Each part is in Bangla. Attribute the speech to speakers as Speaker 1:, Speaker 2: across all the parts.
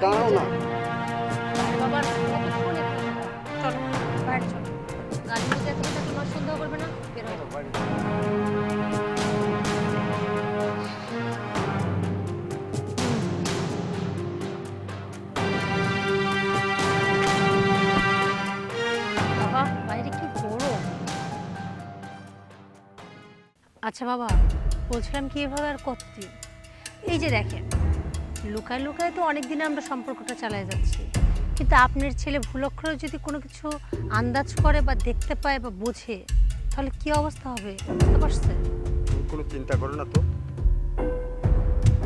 Speaker 1: দাঁড়াও না।
Speaker 2: বাবা কতক্ষণ চলো বাইরে চলো, গাড়ির মধ্যে এত কথা তোমার সন্দেহ করবে না, বের হয়ে যাও। বাবা বাইরে কি গরম। আচ্ছা বাবা, বলছিলাম কি এভাবে আর কতদিন, এই যে দেখেন লুকায় লুকায় তো অনেক দিনে আমরা সম্পর্কটা চালিয়ে যাচ্ছি, কিন্তু আপনার ছেলে ভুল অক্ষরে যদি কোনো কিছু আন্দাজ করে বা দেখতে পায় বা বোঝে, তাহলে কি অবস্থা হবে বুঝতে পারছেন?
Speaker 1: তুমি কোনো চিন্তা করো না তো।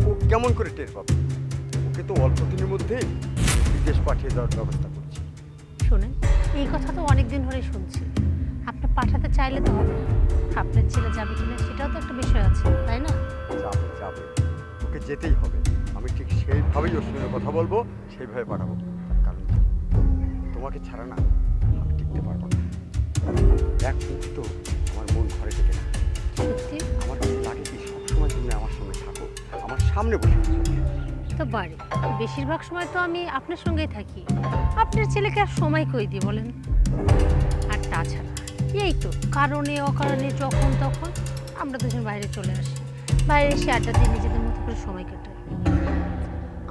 Speaker 1: ও কেমন করে টের পাবে? ওকে তো অল্প দিনের মধ্যেই বিদেশ পাঠিয়ে দেওয়ার ব্যবস্থা করছি।
Speaker 2: শুনেন, এই কথা তো অনেক দিন ধরেই শুনছি, আপনি পাঠাতে চাইলে তো হবে, আপনার ছেলে যাবে কিনা সেটাও তো একটা বিষয় আছে তাই না?
Speaker 1: যাবে যাবে, ওকে যেতেই হবে। আমি ঠিক সেইভাবেই ওর সঙ্গে কথা বলবো, সেইভাবে পাঠাবো। তার কারণ তোমাকে ছাড়া না আমি টিকতে পারবো না। এক মুহূর্ত আমার মন ঘরে টেকে না।
Speaker 2: সত্যি
Speaker 1: আমার কাছে লাগে কি সবসময় তুমি আমার সঙ্গে থাকো, আমার সামনে বসে আছো।
Speaker 2: তো বাড়ি বেশিরভাগ সময় তো আমি আপনার সঙ্গেই থাকি, আপনার ছেলেকে আর সময় কই দিই বলেন? আর তাছাড়া এই তো কারণে অকারণে যখন তখন আমরা দুজন বাইরে চলে আসি, বাইরে এসে আড্ডা দিয়ে নিজেদের মতো করে সময় কাটাই।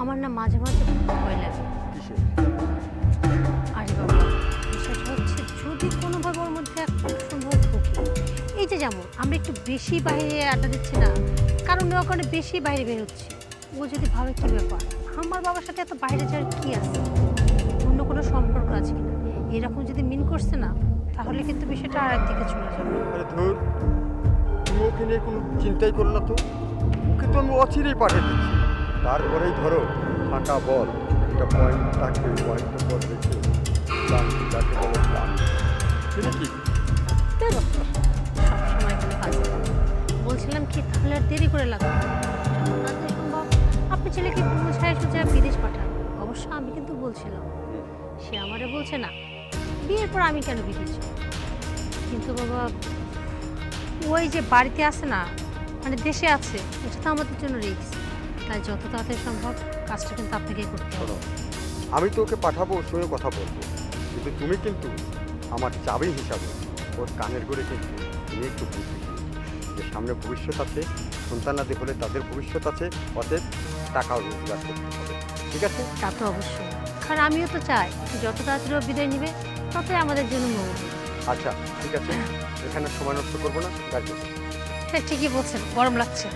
Speaker 2: আমার না মাঝে মাঝে খুব ভয় লাগে।
Speaker 1: কিসে?
Speaker 2: আরে বাবা, বিষয়টা হচ্ছে যদি কোনোভাবে ওর মধ্যে একটা সম্ভব ঢুকে, এই যে যেমন আমরা একটু বেশি বাইরে আড্ডা দিচ্ছি না, কারণে অকারণে বেশি বাইরে বেরোচ্ছি, ও যদি ভাবে কি ব্যাপার আমার বাবার সাথে এত বাইরে যাওয়ার কি আছে, অন্য কোনো সম্পর্ক আছে কিনা, এরকম যদি মিন করছে না, তাহলে কিন্তু বিষয়টা আর একদিকে চলে যাবে।
Speaker 1: আরে ধুর, তুমি ওকে নিয়ে কোনো চিন্তাই করো না তো। ওকে তো আমি অচিরেই পাঠিয়ে দিচ্ছি। তারপরেই ধরো ফাঁকা বল, একটা পয়েন্ট থাকবে, পয়েন্টের পর দেখে প্ল্যান যাকে বলে প্ল্যান। সেটা কি?
Speaker 2: সবসময় এখানে কাজ করে। বলছিলাম কি তাহলে আর দেরি করে লাগবে না। যত তাড়াতাড়ি সম্ভব আপনি ছেলেকে একটু বুঝায় সুঝায় বিদেশ পাঠান। অবশ্য আমি কিন্তু বলছিলাম, সে আমারে বলছে না বিয়ের পর আমি কেন বিদেশ যাব? কিন্তু বাবা ওই যে বাড়িতে আছে না, মানে দেশে আছে, এটা তো আমাদের জন্য রিস্ক, তাই যত তাড়াতাড়ি সম্ভব কাজটা কিন্তু আপনাকেই করতে হবে।
Speaker 1: শোনো, আমি তো ওকে পাঠাবো, ওর সঙ্গে কথা বলবো, কিন্তু তুমি কিন্তু আমার চাবি হিসাবে ওর কানের করে কিন্তু তুমি একটু বুঝবে যে সামনে ভবিষ্যৎ আছে, সন্তানাদি হলে তাদের ভবিষ্যৎ আছে, অতএব টাকাও রোজগার করতে হবে। ঠিক আছে?
Speaker 2: তা তো অবশ্যই, কারণ আমিও তো চাই যত তাড়াতাড়ি ও বিদায় নেবে ততই আমাদের জন্য মঙ্গল।
Speaker 1: আচ্ছা ঠিক আছে, এখানে সময় নষ্ট করবো না, গাড়ি।
Speaker 2: হ্যাঁ ঠিকই বলছেন, গরম লাগছে।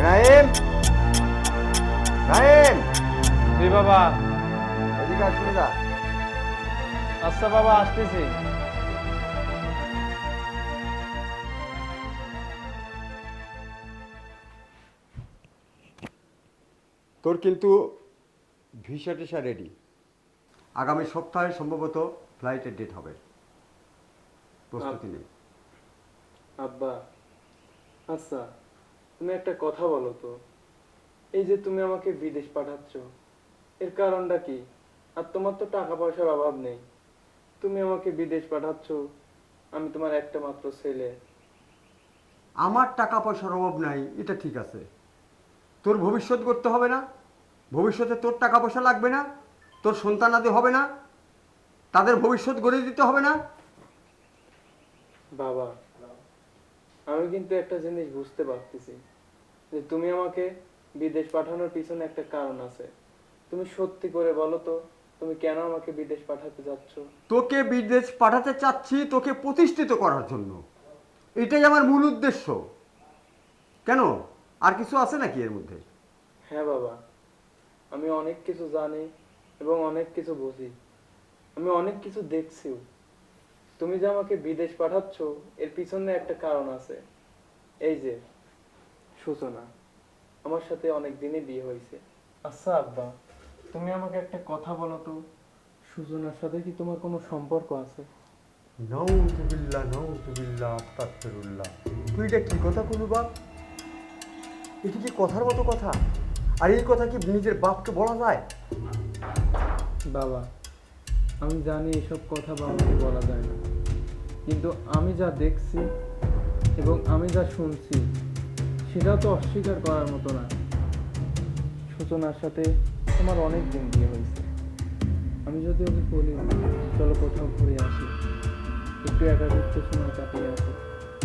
Speaker 1: নাইম, নাইম,
Speaker 3: জি বাবা।
Speaker 1: এদিকে আসুন না।
Speaker 3: আচ্ছা বাবা, আসতেছি।
Speaker 1: তোর কিন্তু ভিসা টিসা রেডি, আগামী সপ্তাহে সম্ভবত ফ্লাইটের ডেট হবে, প্রস্তুতি নেই।
Speaker 3: আব্বা, আচ্ছা তুমি একটা কথা বলো তো, এই যে তুমি আমাকে বিদেশ পাঠাচ্ছ, এর কারণটা কি? আর তোমার তো টাকা পয়সার অভাব নেই, তুমি আমাকে বিদেশ পাঠাচ্ছ, আমি তোমার একটা মাত্র ছেলে।
Speaker 1: আমার টাকা পয়সার অভাব নাই, এটা ঠিক আছে। তোর ভবিষ্যৎ করতে হবে না? ভবিষ্যতে তোর টাকা পয়সা লাগবে না? তোর সন্তানাদি হবে না? তাদের ভবিষ্যৎ গড়ে দিতে হবে না?
Speaker 3: বাবা, আমি কিন্তু একটা জিনিস বুঝতে পারতেছি যে তুমি আমাকে বিদেশ পাঠানোর পিছনে একটা কারণ আছে। তুমি সত্যি করে বলো তো, তুমি কেন আমাকে বিদেশ পাঠাতে যাচ্ছ?
Speaker 1: তোকে বিদেশ পাঠাতে চাচ্ছি তোকে প্রতিষ্ঠিত করার জন্য, এটাই আমার মূল উদ্দেশ্য। কেন, আর কিছু আছে নাকি এর মধ্যে?
Speaker 3: হ্যাঁ বাবা, আমি অনেক কিছু জানি এবং অনেক কিছু বুঝি, আমি অনেক কিছু দেখছিও। তুমি যে আমাকে বিদেশ পাঠাচ্ছ এর পিছনে একটা কারণ আছে। এই যে সূচনা, আমার সাথে অনেক দিনই বিয়ে হয়েছে। আচ্ছা আব্বা, তুমি আমাকে একটা কথা বলো তো, সূচনার সাথে কি তোমার কোনো সম্পর্ক আছে?
Speaker 1: নাউজুবিল্লাহ, নাউজুবিল্লাহ, আস্তাগফিরুল্লাহ। তুই এটা কি কথা বলবি বাপ? এটা কি কথার মতো কথা? আর এই কথা কি নিজের বাপকে বলা যায়?
Speaker 3: বাবা, আমি জানি এসব কথা বাবাকে বলা যায় না, কিন্তু আমি যা দেখছি এবং আমি যা শুনছি সেটা তো অস্বীকার করার মতো না। সূচনার সাথে আমার অনেক দিন বিয়ে হয়েছে। আমি যদি ওকে বলি চলো কোথাও ঘুরে আসি, একটু একাকিত্ব সময় কাটিয়ে আসি,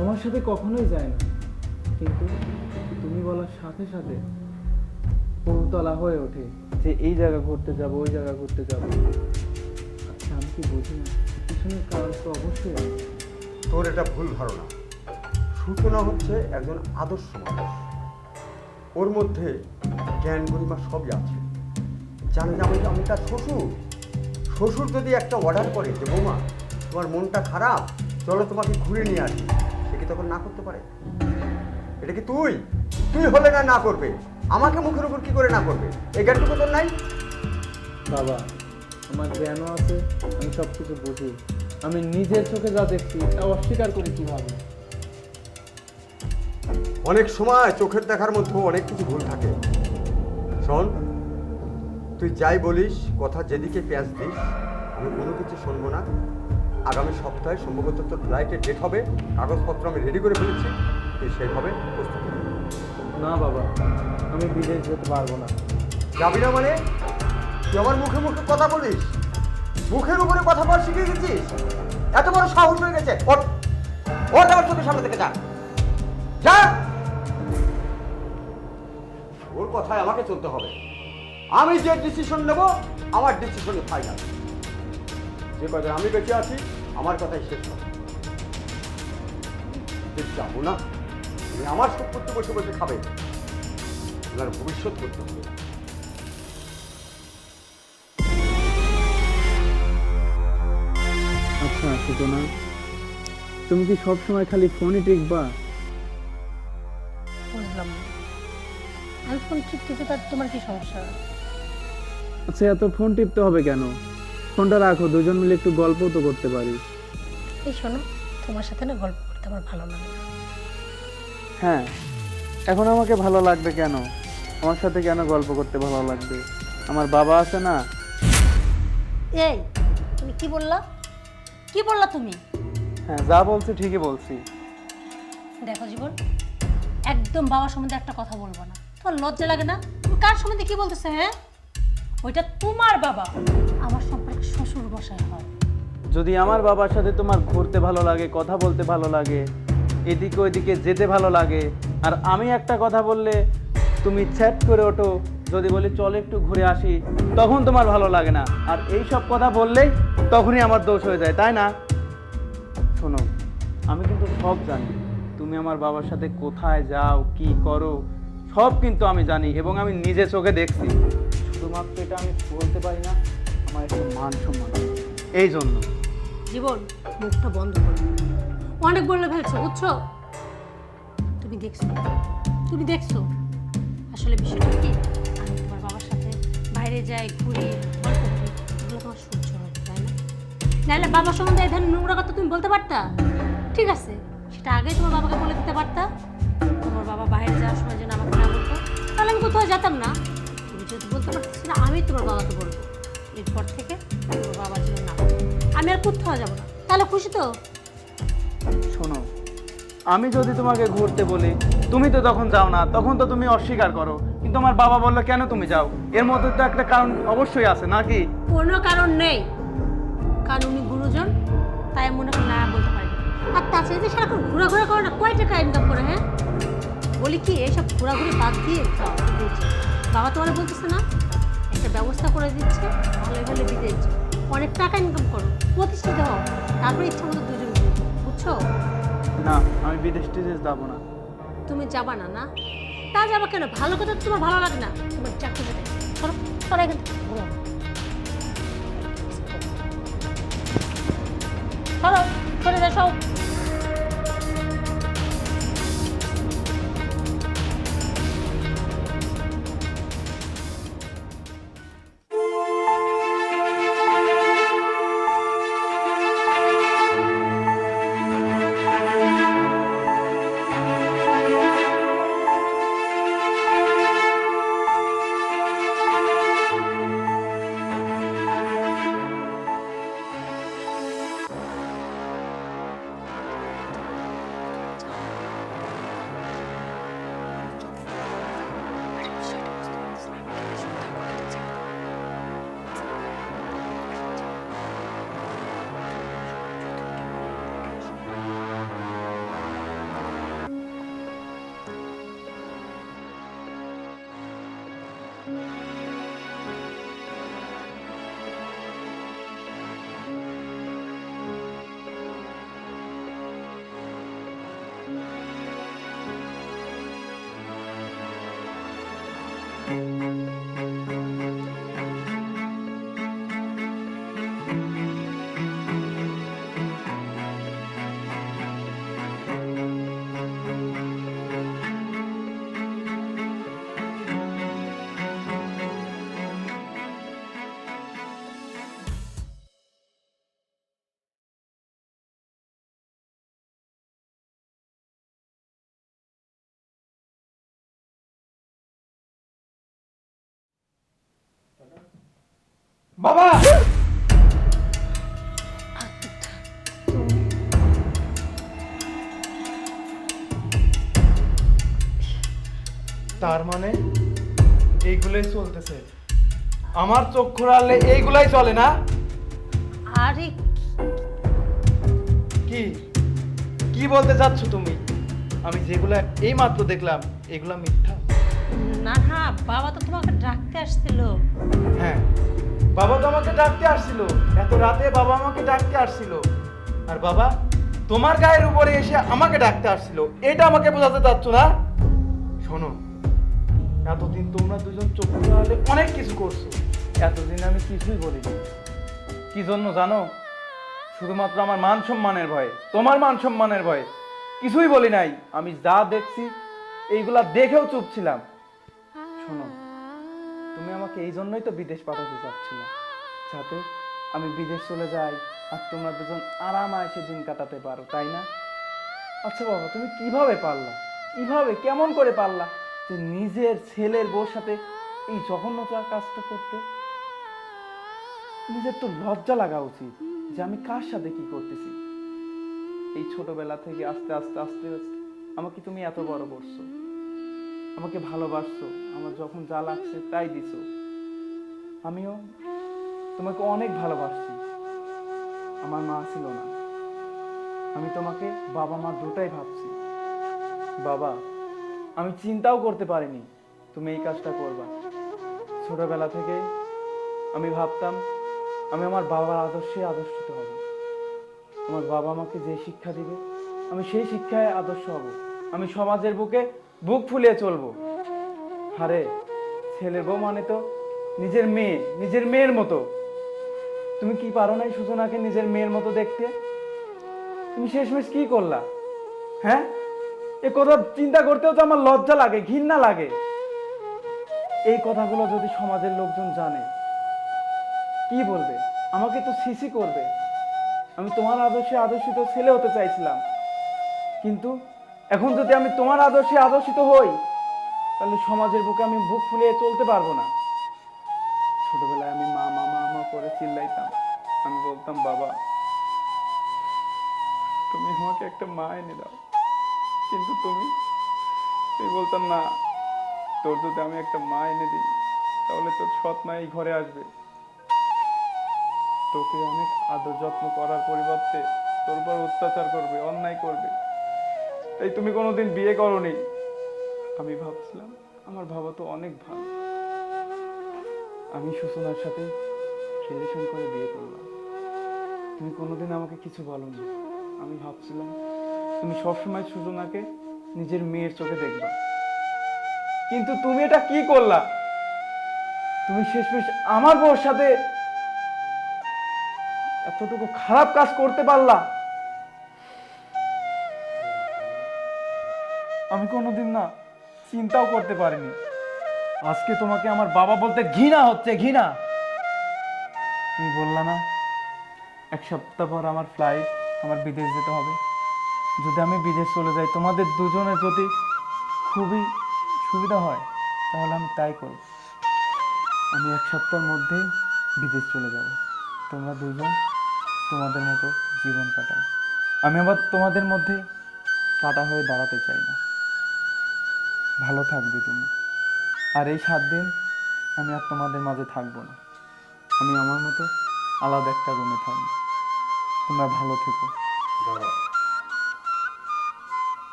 Speaker 3: আমার সাথে কখনোই যায় না। কিন্তু তুমি বলার সাথে সাথে বহুতলা হয়ে ওঠে যে এই জায়গা ঘুরতে যাব, ওই জায়গা ঘুরতে যাব। আচ্ছা, আমি কি বুঝি না, পিছনের কারণ তো অবশ্যই আছে।
Speaker 1: তোর এটা ভুল ধারণা। সূচনা হচ্ছে একজন আদর্শ মানুষ, ওর মধ্যে জ্ঞান গরিমা সবই আছে। জানে যে আমি তার শ্বশুর। শ্বশুর যদি একটা অর্ডার করে যে বৌমা তোমার মনটা খারাপ, চলো তোমাকে ঘুরে নিয়ে আসি, সে কি তখন না করতে পারে? এটা কি তুই হলে না করবে? আমাকে মুখের উপর কি করে না করবে? এই জ্ঞানটুকু তোর নাই?
Speaker 3: বাবা, আমার জ্ঞানও আছে, আমি সব কিছু বুঝি। আমি নিজের চোখে যা দেখছি তা অস্বীকার করি কিভাবে?
Speaker 1: অনেক সময় চোখের দেখার মধ্যে অনেক কিছু ভুল থাকে। শোন, তুই যাই বলিস, কথা যেদিকে পেঁয়াজ দিস, আমি কোনো কিছু শুনবো না। আগামী সপ্তাহে সম্ভবত তোর ফ্লাইটের ডেট হবে, কাগজপত্র আমি রেডি করে ফেলেছি, তুই সেইভাবে প্রস্তুত হবি।
Speaker 3: না বাবা, আমি বিদেশ যেতে পারবো না।
Speaker 1: যাবি না মানে? তুই আমার মুখে মুখে কথা বলিস, মুখের উপরে কথা বল শিখে গেছিস? এত বড় সাহস হয়ে গেছে? ওঠ, আমার চোখের সামনে থেকে যা, যা। ওর কথায় আমাকে চলতে হবে। আমি যে ডিসিশন নেব, আমার ডিসিশনে ফাইনাল। যে কথা আমি বেঁচে আছি, আমার কথাই শেষ হবে। যাবো না, তুমি আমার সব করতে বসে বসে খাবে, তোমার ভবিষ্যৎ করতে হবে।
Speaker 3: আচ্ছা সূচনা, তুমি কি সবসময় খালি ফোনই টিকবা?
Speaker 2: বুঝলাম না, আমি ফোন টিপতেছি, তার তোমার কি সমস্যা?
Speaker 3: আচ্ছা, এত ফোন টিপতে হবে কেন? ফোনটা রাখো, দুজন মিলে একটু গল্প তো করতে পারি।
Speaker 2: এই শোনো, তোমার সাথে না গল্প করতে আমার ভালো লাগে না।
Speaker 3: হ্যাঁ, এখন আমাকে ভালো লাগবে কেন? আমার সাথে কেন গল্প করতে ভালো লাগবে? আমার বাবা আছে না?
Speaker 2: এই, তুমি কি বললা? কি বললা তুমি?
Speaker 3: হ্যাঁ, যা বলছি ঠিকই বলছি।
Speaker 2: দেখো জীবন, একদম বাবা সম্বন্ধে একটা কথা বলবো না। তোমার লজ্জা লাগে না? তুমি কার সম্বন্ধে কি বলতেছো? হ্যাঁ, ওইটা তোমার বাবা, আমার সম্পর্কে শ্বশুর মশাই হয়।
Speaker 3: যদি আমার বাবার সাথে তোমার ঘুরতে ভালো লাগে, কথা বলতে ভালো লাগে, এদিকে ওইদিকে যেতে ভালো লাগে, আর আমি একটা কথা বললে তুমি চ্যাট করে ওঠো, যদি বলি চল একটু ঘুরে আসি, তখন তোমার ভালো লাগে না, আর এই সব কথা বললেই তখনই আমার দোষ হয়ে যায়, তাই না? শোনো, আমি কিন্তু সব জানি, তুমি আমার বাবার সাথে কোথায় যাও, কি করো, সব কিন্তু আমি জানি এবং আমি নিজে চোখে দেখছি। শুধুমাত্র এটা আমি বলতে পারি না, আমার একটা মান সম্মান আছে, এই জন্য।
Speaker 2: জীবন, মুখটা বন্ধ করো, অনেক বলে ফেলছো, বুঝছো? তুমি দেখছো আসলে বিষয়টা কি? আমি তোমার বাবার সাথে বাইরে যাই, ঘুরি, গল্প করি, এগুলো তোমার সহ্য হয়, তাই না? নাহলে বাবার সম্বন্ধে এই ধরনের নোংরা কথা তুমি বলতে পারতা? ঠিক আছে, সেটা আগেই তোমার বাবাকে বলে দিতে পারতা। তোমার বাবা বাইরে যাওয়ার সময় যেন আমাকে না বলতো, তাহলে আমি কোথাও যেতাম না। তুমি যেহেতু বলতে পারতেছি না, আমি তোমার বাবাকে বলবো, এরপর থেকে তোমার বাবার জন্য না, আমি আর কোথাও যাবো না। তাহলে খুশি তো?
Speaker 3: শোনো, আমি যদি তোমাকে ঘুরতে বলি, তুমি তো তখন যাও না, তখন তো তুমি অস্বীকার করো, কিন্তু আমার বাবা বললো কেন তুমি যাও, এর মধ্যে তো একটা কারণ অবশ্যই আছে নাকি?
Speaker 2: কোনো কারণ নেই, কারণ উনি গুরুজন, তাই মনে হয় না বলতে পারি। আর তাছাড়া যে সারাক্ষণ ঘোরাঘোরা করে না, কয় টাকা ইনকাম করে? হ্যাঁ, বলি কি, এইসব ঘোরাঘুরি বাদ দিয়ে যাও বিদেশ যাও। বাবা তোমার বলতেছে না, একটা ব্যবস্থা করে দিচ্ছে, ভালোই ভালো বিদেশ যাও, অনেক টাকা ইনকাম করো, প্রতিষ্ঠিত হও, তারপরে ইচ্ছা মতো দুজন ঘুরো, বুঝছো?
Speaker 3: না, আমি বিদেশ টিদেশ যাবো না।
Speaker 2: তুমি যাবা না? না, তা যাবা কেন? ভালো কথা তো তোমার ভালো লাগে না, তোমার চাকরি দেয়। চলো চলো এখান থেকে, ঘুরো। চলো, চলে যাও সব।
Speaker 3: বাবা, তার মানে এইগুলাই চলতেছে? আমার চোখ ঘোরালে এইগুলাই চলে না?
Speaker 2: আরে
Speaker 3: কি কি বলতে চাচ্ছ তুমি? আমি যেগুলা এই মাত্র দেখলাম এগুলা মিথ্যা?
Speaker 2: না না, বাবা তো তোমাকে ডাকতে আসছিল।
Speaker 3: হ্যাঁ, বাবা তো আমাকে ডাকতে আসছিল, এত রাতে বাবা আমাকে ডাকতে আসছিল। আর বাবা তোমার গায়ের উপরে এসে আমাকে ডাকতে আসছিল, এটা আমাকে বোঝাতে চাচ্ছ না? শোনো, এতদিন তোমরা দুজন চোখ খোলালে অনেক কিছু করছো, এতদিন আমি কিছুই বলিনি। কি জন্য জানো? শুধুমাত্র আমার মান সম্মানের ভয়ে, তোমার মান সম্মানের ভয়ে কিছুই বলি নাই। আমি যা দেখছি এইগুলা দেখেও চুপ ছিলাম। শোনো, তুমি আমাকে এই জন্যই তো বিদেশ পাঠাতে চাচ্ছিলে, যাতে আমি বিদেশ চলে যাই আর তোমরা দুজন আরাম আয়েসে দিন কাটাতে পারো, তাই না? আচ্ছা বাবা, তুমি কিভাবে পারলা, কিভাবে কেমন করে পারলা যে নিজের ছেলের বউর সাথে এই জঘন্যতার কাজটা করতে? নিজের তো লজ্জা লাগা উচিত যে আমি কার সাথে কি করতেছি। এই ছোটবেলা থেকে আস্তে আস্তে আস্তে আস্তে আমাকে তুমি এত বড় করছো, আমাকে ভালোবাসছো, আমার যখন যা লাগছে তাই দিছো। আমিও তোমাকে অনেক ভালোবাসছি। আমার মা ছিল না, আমি তোমাকে বাবা মা দুটাই ভাবছি। বাবা, আমি চিন্তাও করতে পারিনি তুমি এই কাজটা করবা। ছোটবেলা থেকে আমি ভাবতাম আমি আমার বাবার আদর্শে আদর্শিত হব। আমার বাবা আমাকে যে শিক্ষা দিবে আমি সেই শিক্ষায় আদর্শ হব। আমি সমাজের বুকে বুক ফুলিয়ে চলবো। আরে ছেলের বউ মানে তো নিজের মেয়ে, নিজের মেয়ের মতো। তুমি কি পারো নাই সূচনাকে নিজের মেয়ের মতো দেখতে? তুমি শেষমেশ কি করলা? হ্যাঁ, এ কথা চিন্তা করতেও তো আমার লজ্জা লাগে, ঘৃণা লাগে। এই কথাগুলো যদি সমাজের লোকজন জানে কি বলবে? আমাকে তো সিসি করবে। আমি তোমার আদর্শে আদর্শিত ছেলে হতে চাইছিলাম, কিন্তু এখন যদি আমি তোমার আদর্শে আদর্শিত হই তাহলে সমাজের বুকে আমি বুক ফুলিয়ে চলতে পারবো না। ছোটবেলায় আমি মা মা মা মা করে চিল্লাইতাম। আমি বলতাম, বাবা তুমি আমাকে একটা মা এনে দাও, কিন্তু তুমি বলতাম না, তোর যদি আমি একটা মা এনে দিই তাহলে তোর সৎ মা এই ঘরে আসবে, তোকে অনেক আদর যত্ন করার পরিবর্তে তোর উপর অত্যাচার করবে, অন্যায় করবে। তাই তুমি কোনোদিন বিয়ে করোনি। আমি ভাবছিলাম আমার বাবা তো অনেক ভালো, আমি সূচনার সাথে রিলেশন করে বিয়ে করলাম। তুমি কোনোদিন আমাকে কিছু বলোনি। আমি ভাবছিলাম তুমি সবসময় সূচনাকে নিজের মেয়ের চোখে দেখবা, কিন্তু তুমি এটা কি করলা? তুমি শেষমেশ আমার বউর সাথে এতটুকু খারাপ কাজ করতে পারলা? আমি কোনোদিন না চিন্তাও করতে পারিনি। আজকে তোমাকে আমার বাবা বলতে ঘৃণা হচ্ছে, ঘৃণা। তুমি বললা না 1 সপ্তাহ পর আমার ফ্লাইট, আমার বিদেশ যেতে হবে। যদি আমি বিদেশ চলে যাই, তোমাদের দুজনের যদি খুবই সুবিধা হয় তাহলে আমি তাই করব। আমি 1 সপ্তাহের মধ্যেই বিদেশ চলে যাব। তোমরা দুজন তোমাদের মতো জীবন কাটাও। আমি আবার তোমাদের মধ্যে কাটা হয়ে দাঁড়াতে চাই না। ভালো থাকবে তুমি। আর এই 7 দিন আমি আর তোমাদের মাঝে থাকবো না। আমি আমার মতো আলাদা একটা রুমে থাকবো। তোমরা ভালো থেকো।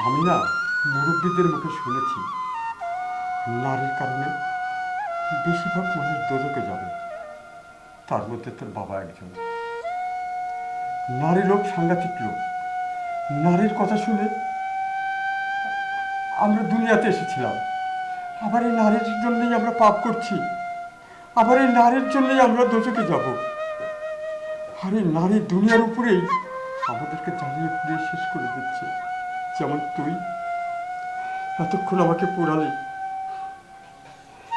Speaker 1: আমি না মুরব্বীদের মুখে শুনেছি নারীর কারণে বেশিরভাগ মানুষ দোজখে যাবে, তার মধ্যে তোর বাবা একজন। নারী লোক সাংঘাতিক লোক। নারীর কথা শুনে আমরা দুনিয়াতে এসেছিলাম, আবার এই নারীর জন্যই আমরা পাপ করছি, আবার এই নারীর জন্যই আমরা দোজখে যাব। আর এই নারী দুনিয়ার উপরেই আমাদেরকে জ্বালিয়ে পুড়িয়ে শেষ করে দিচ্ছে। যেমন তুই এতক্ষণ আমাকে পোড়ালি,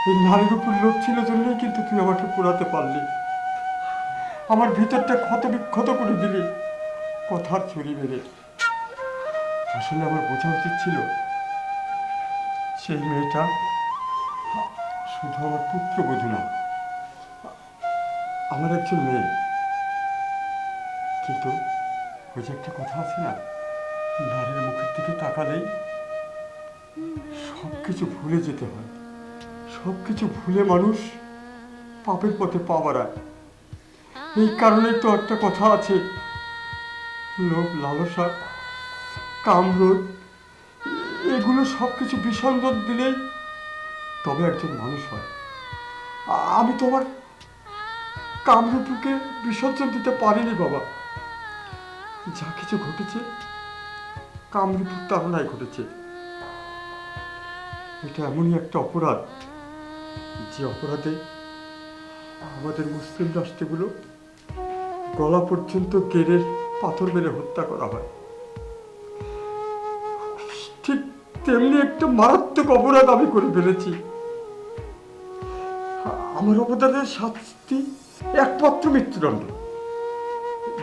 Speaker 1: এই নারীর উপর লোভ ছিল জন্যই কিন্তু তুই আমাকে পোড়াতে পারলি, আমার ভিতরটা ক্ষত বিক্ষত করে দিলি কথার ছুরি মেরে। আসলে আমার বোঝা উচিত ছিল সেই মেয়েটা শুধু আমার পুত্রবধূ না, আমার একজন মেয়ে। কিন্তু ওই যে একটা কথা আছে না, নারীর মুখের দিকে তাকালেই সব কিছু ভুলে যেতে হয়, সব কিছু ভুলে মানুষ পাপের পথে পা বাড়ায়। এই কারণেই তো একটা কথা আছে, লোভ, লালসা, কামরোধ, এগুলো সব কিছু বিসর্জন দিলেই তবে একজন মানুষ হয়। আমি তোমার কামরূপকে বিসর্জন দিতে পারিনি বাবা। যা কিছু ঘটেছে কামরূপুর তাড়নায় ঘটেছে। এটা এমনই একটা অপরাধ, যে অপরাধে আমাদের মুসলিম রাষ্ট্রগুলো গলা পর্যন্ত গেড়ে পাথর মেরে হত্যা করা হয়। ঠিক তেমনি একটা মারাত্মক অপরাধ আমি করে ফেলেছি। আমার অপরাধের শাস্তি একমাত্র মৃত্যুদণ্ড।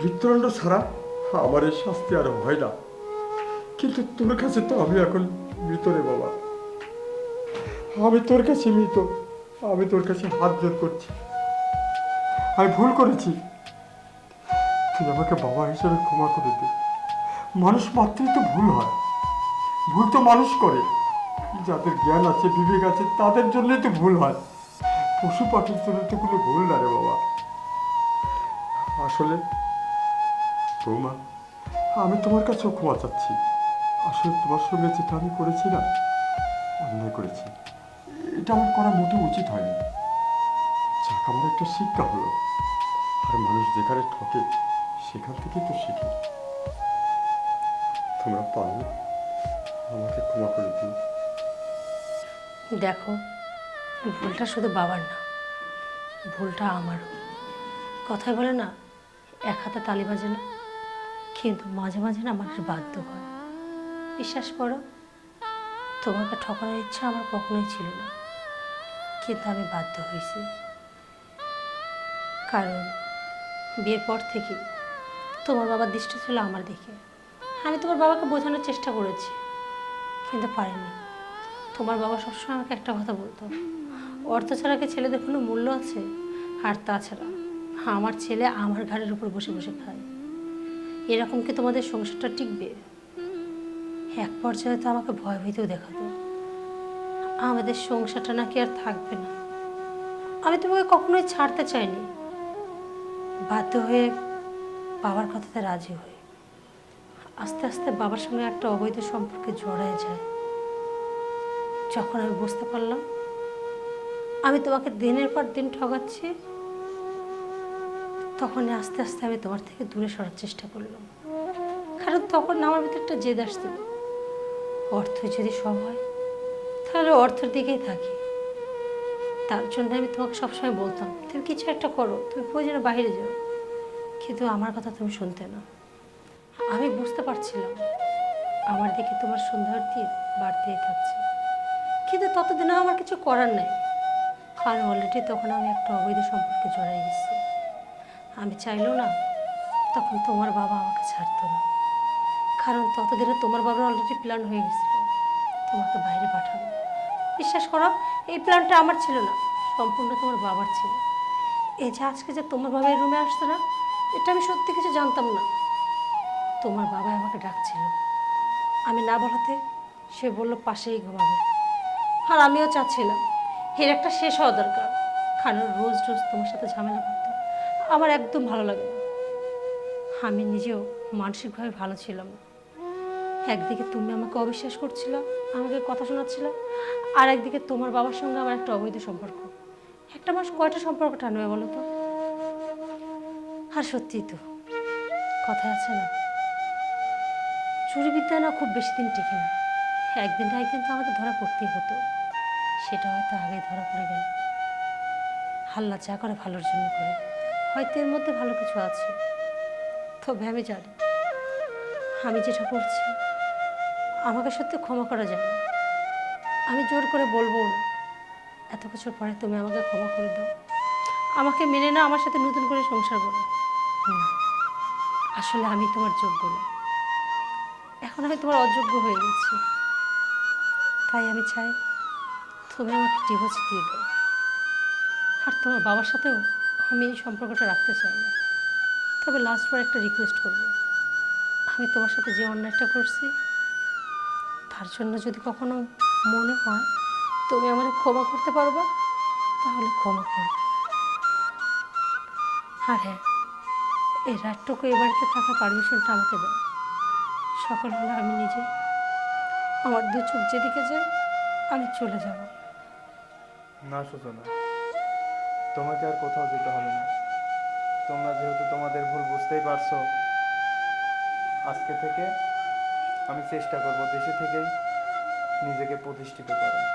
Speaker 1: মৃত্যুদণ্ড ছাড়া আমার এই শাস্তি আর হয় না। কিন্তু তোর কাছে তো আমি এখন মৃত রে বাবা, আমি তোর কাছে মৃত। আমি তোর কাছে হাত জোর করছি, আমি ভুল করেছি, তুই আমাকে বাবা হিসেবে ক্ষমা করে দে। মানুষ মাত্রই তো ভুল হয়, ভুল তো মানুষ করে, যাদের জ্ঞান আছে, বিবেক আছে, তাদের জন্যই তো ভুল হয়। পশু পাখির জন্য তো কোনো ভুল না রে বাবা। আসলে বৌমা, আমি তোমার কাছেও ক্ষমা চাচ্ছি। আসলে তোমার সঙ্গে যেটা আমি করেছি না, অন্যায় করেছি, এটা আমার করা মোটেও উচিত হয়নি। যাক, আমার একটা শিক্ষা হলো। আর মানুষ যেখানে ঠকে সেখান থেকেই তো শিখে। তোমরা পারলে আমাকে ক্ষমা করে দিও।
Speaker 2: দেখো, ভুলটা শুধু বাবার না, ভুলটা আমারও। কথায় বলে না, এক হাতে তালি বাজে না, কিন্তু মাঝে মাঝে না মানুষ বাধ্য হয়। বিশ্বাস করো, তোমাকে ঠকানোর ইচ্ছা আমার কখনোই ছিল না, কিন্তু আমি বাধ্য হয়েছি। কারণ বিয়ের পর থেকে তোমার বাবার দৃষ্টি ছিল আমার দিকে। আমি তোমার বাবাকে বোঝানোর চেষ্টা করেছি, কিন্তু পারিনি। তোমার বাবা সবসময় আমাকে একটা কথা বলতো, অর্থ ছাড়া কি ছেলেদের কোনো মূল্য আছে? আর তাছাড়া আমার ছেলে আমার ঘাড়ের উপর বসে বসে খায়, এরকম কি তোমাদের সংসারটা টিকবে? এক পর্যায়ে তো আমাকে ভয়ভীতিও দেখাতো, আমাদের সংসারটা নাকি আর থাকবে না। আমি তোমাকে কখনোই ছাড়তে চাইনি, বাধ্য হয়ে বাবার কথাতে রাজি হই। আস্তে আস্তে বাবার সঙ্গে একটা অবৈধ সম্পর্কে জড়ায় যায়। যখন আমি বুঝতে পারলাম আমি তোমাকে দিনের পর দিন ঠকাচ্ছি, তখন আস্তে আস্তে আমি তোমার থেকে দূরে সরার চেষ্টা করলাম। কারণ তখন আমার ভিতরে একটা জেদ আসছিল, অর্থ যদি সব হয় তাহলে অর্থের দিকেই থাকি। তার জন্য আমি তোমাকে সবসময় বলতাম, তুমি কিছু একটা করো, তুমি প্রয়োজনে বাইরে যাও, কিন্তু আমার কথা তুমি শুনতে না। আমি বুঝতে পারছিলাম আমার দিকে তোমার সন্দেহ দিয়ে বাড়তেই থাকছে, কিন্তু ততদিনে আমার কিছু করার নাই। কারণ অলরেডি তখন আমি একটা অবৈধ সম্পর্কে জড়াই গেছি। আমি চাইলেও না তখন তোমার বাবা আমাকে ছাড়তো না, কারণ ততদিনে তোমার বাবার অলরেডি প্ল্যান হয়ে গেছিল তোমাকে বাইরে পাঠাবো। বিশ্বাস করো, এই প্ল্যানটা আমার ছিল না, সম্পূর্ণ তোমার বাবার ছিল। এই যে আজকে যে তোমার বাবা এই রুমে আসতো না, এটা আমি সত্যি কিছু জানতাম না। তোমার বাবা আমাকে ডাকছিল, আমি না বলাতে সে বলল পাশেই ঘুমাবে। আর আমিও চাচ্ছিলাম এর একটা শেষ হওয়া দরকার, কারণ রোজ রোজ তোমার সাথে ঝামেলা করতে আমার একদম ভালো লাগে না। আমি নিজেও মানসিকভাবে ভালো ছিলাম না। একদিকে তুমি আমাকে অবিশ্বাস করছিলে, আমাকে কথা শোনাচ্ছিলে, আর একদিকে তোমার বাবার সঙ্গে আমার একটা অবৈধ সম্পর্ক। একটা মাস কয়টা সম্পর্ক টানবে বলো তো? আর সত্যিই তো কথা আছে না, চুরি বিদ্যা না খুব বেশি দিন টিকে না। একদিন না একদিন তো আমাকে ধরা পড়তেই হতো। সেটা হয়তো আগে ধরা পড়ে গেল। আল্লাহ যা করে ভালোর জন্য করে, হয়তো এর মধ্যে ভালো কিছু আছে। তবে আমি জানি আমি যেটা করছি আমাকে সত্যি ক্ষমা করা যায় না। আমি জোর করে বলবো না। এত বছর পরে তুমি আমাকে ক্ষমা করে দাও, আমাকে মেনে নাও, আমার সাথে নতুন করে সংসার করো। না, আসলে আমি তোমার যোগ্য না। এখন আমি তোমার অযোগ্য হয়ে গেছি। তাই আমি চাই তুমি আমাকে ডিভোর্স দিয়ে দাও। আর তোমার বাবার সাথেও আমি এই সম্পর্কটা রাখতে চাই না। তবে লাস্ট বার একটা রিকোয়েস্ট করবো, আমি তোমার সাথে যে অন্যায়টা করছি তার জন্য যদি কখনো মনে হয় তুমি আমাকে ক্ষমা করতে পারবা, তাহলে ক্ষমা করো। আর হ্যাঁ, এই রাতটুকু এ বাড়িতে থাকার পারমিশনটা আমাকে দাও। সকাল হলে আমি নিজে, আমার দু চোখ যেদিকে যায় আমি চলে যাব।
Speaker 3: না সূচনা, তোমাকে আর কোথাও যেতে হবে না। তোমরা যেহেতু তোমাদের ভুল বুঝতেই পারছো, আজকে থেকে আমি চেষ্টা করব দেশে থেকেই নিজেকে প্রতিষ্ঠিত করার।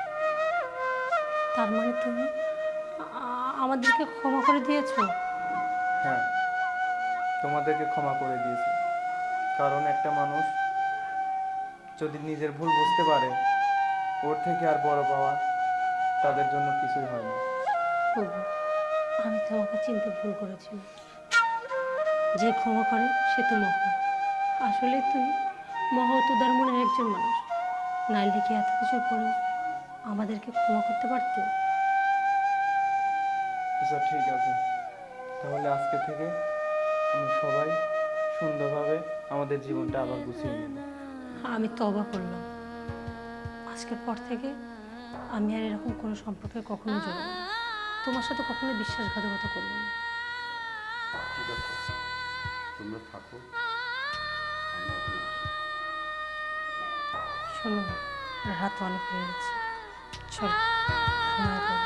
Speaker 2: তার মানে তুমি আমাদেরকে ক্ষমা করে দিয়েছো?
Speaker 3: হ্যাঁ, তোমাদেরকে ক্ষমা করে দিয়েছি। কারণ একটা মানুষ যদি নিজের ভুল বুঝতে পারে, ওর থেকে আর বড় পাওয়া তাদের জন্য কিছুই হয় না।
Speaker 2: ওগো, আমি তোমাকে চিনতে ভুল করেছি। যে ক্ষমা করে সে তো মহা। আসলে তুই মহৎ উদার মনের একজন মানুষ। নাইলে কি এত কিছুর পরেও আমাদেরকে ক্ষমা করতে পারতে?
Speaker 3: আচ্ছা ঠিক আছে, তাহলে আজকে থেকে আমরা সবাই সুন্দরভাবে আমাদের জীবনটা আবার গুছিয়ে নেব।
Speaker 2: আমি তওবা করলাম। আজকের পর থেকে আমি আর এরকম কোনো সম্পর্কে কখনো জড়াবো না। তোমার সাথে কখনো বিশ্বাসঘাতকতা করবো না।
Speaker 1: ঠিক আছে, তোমরা থাকো, আমি এখন আসি।
Speaker 2: শোনো না, রাত অনেক হয়ে গেছে, চল ঘুমায় পড়ো।